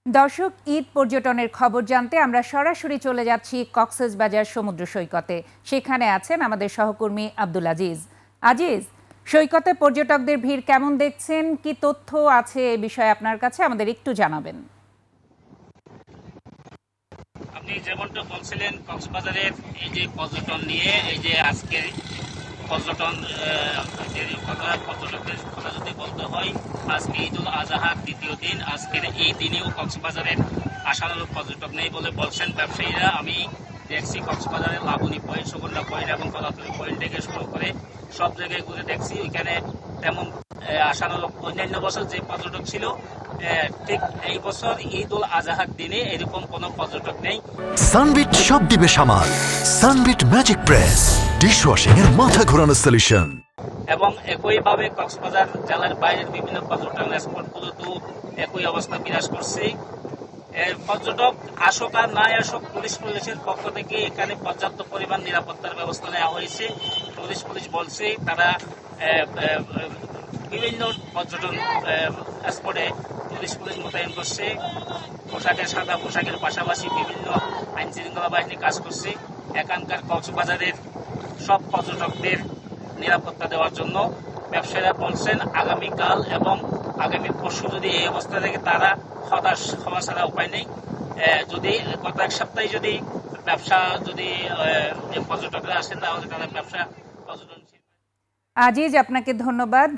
দর্শক, ঈদ পর্যটনের খবর জানতে আমরা সরাসরি চলে যাচ্ছি কক্সবাজার সমুদ্র সৈকতে। সেখানে আছেন আমাদের সহকর্মী আব্দুল আজিজ। আজিজ, সৈকতে পর্যটকদের ভিড় কেমন দেখছেন? কি তথ্য আছে এ বিষয়ে আপনার কাছে, আমাদের একটু জানাবেন। আপনি যেমনটা বলছিলেন, কক্সবাজারের এই যে পর্যটন নিয়ে, এই যে আজকের পর্যটন পর্যটকদের কথা যদি বলতে হয়, আজকে ঈদুল আজহার দ্বিতীয় দিন। আজকের এই দিনেও কক্সবাজারের আশানুরূপ পর্যটক নেই বলে বলছেন ব্যবসায়ীরা। আমি দেখছি কক্সবাজারের লাবণী পয়েন্ট, সুগন্ধা পয়েন্ট এবং কলাতলী পয়েন্ট থেকে শুরু করে সব জায়গায় ঘুরে দেখছি, ওইখানে তেমন আশানুরূপ অন্যান্য বছর যে পর্যটক ছিল, ঠিক এই বছর ঈদুল আজহার দিনে এরকম কোনো পর্যটক নেই। সানবিট সব দিবে সামাল। সানবিট ম্যাজিক প্রেস ডিশওয়াশিং এর মাথা ঘোরানো সলিউশন। এবং একইভাবে কক্সবাজার জেলার বাইরের বিভিন্ন পর্যটন স্পটগুলোতেও একই অবস্থা বিরাজ করছে। পর্যটক আসুক আর নাই আসুক, পুলিশের পক্ষ থেকে এখানে পর্যাপ্ত পরিমাণ নিরাপত্তার ব্যবস্থা নেওয়া হয়েছে। পুলিশ বলছে তারা বিভিন্ন পর্যটন স্পটে পুলিশ মোতায়েন করছে। সাদা পোশাকের পাশাপাশি বিভিন্ন আইন শৃঙ্খলা বাহিনী কাজ করছে এখানকার কক্সবাজারের সব পর্যটকদের নিরাপত্তা দেওয়ার জন্য। ব্যবসায়ীরা বলছেন আগামীকাল এবং আগামী পরশু যদি এই অবস্থা থেকে তারা হতাশ হওয়া ছাড়া উপায় নেই। যদি গত এক সপ্তাহে যদি পর্যটকরা আসেন, তাহলে তারা পর্যটন। আজিজ, আপনাকে ধন্যবাদ।